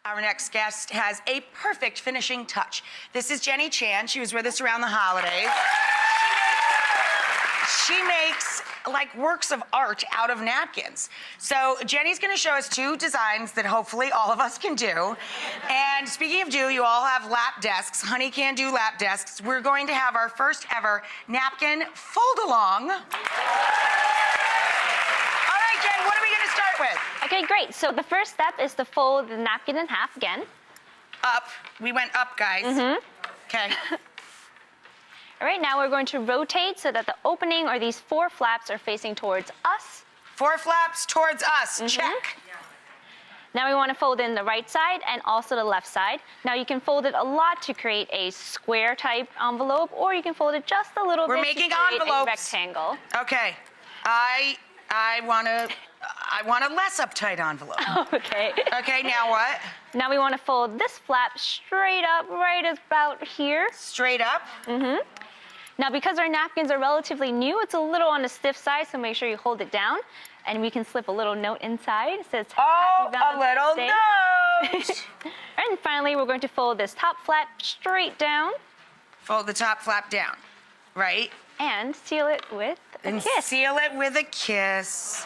Our next guest has a perfect finishing touch. This is Jenny Chan. She was with us around the holidays. She makes like works of art out of napkins. So Jenny's gonna show us two designs that hopefully all of us can do. And speaking of do, you all have lap desks. Honey can do lap desks. We're going to have our first ever napkin fold along. All right, Jen, what are we gonna start with? Okay, great. So the first step is to fold the napkin in half again. Up. We went up, guys. Okay. All right, now we're going to rotate so that the opening or these four flaps are facing towards us. Four flaps towards us. Check. Now we want to fold in the right side and also the left side. Now you can fold it a lot to create a square type envelope, or you can fold it just a little bit to create a rectangle. Okay. I want a less uptight envelope. Okay. Okay, now what? Now we want to fold this flap straight up, right about here. Straight up? Now because our napkins are relatively new, it's a little on the stiff side, so make sure you hold it down. And we can slip a little note inside. It says, Happy a little Day. note! And finally, we're going to fold this top flap straight down. Fold the top flap down, right? And seal it with a kiss. Seal it with a kiss.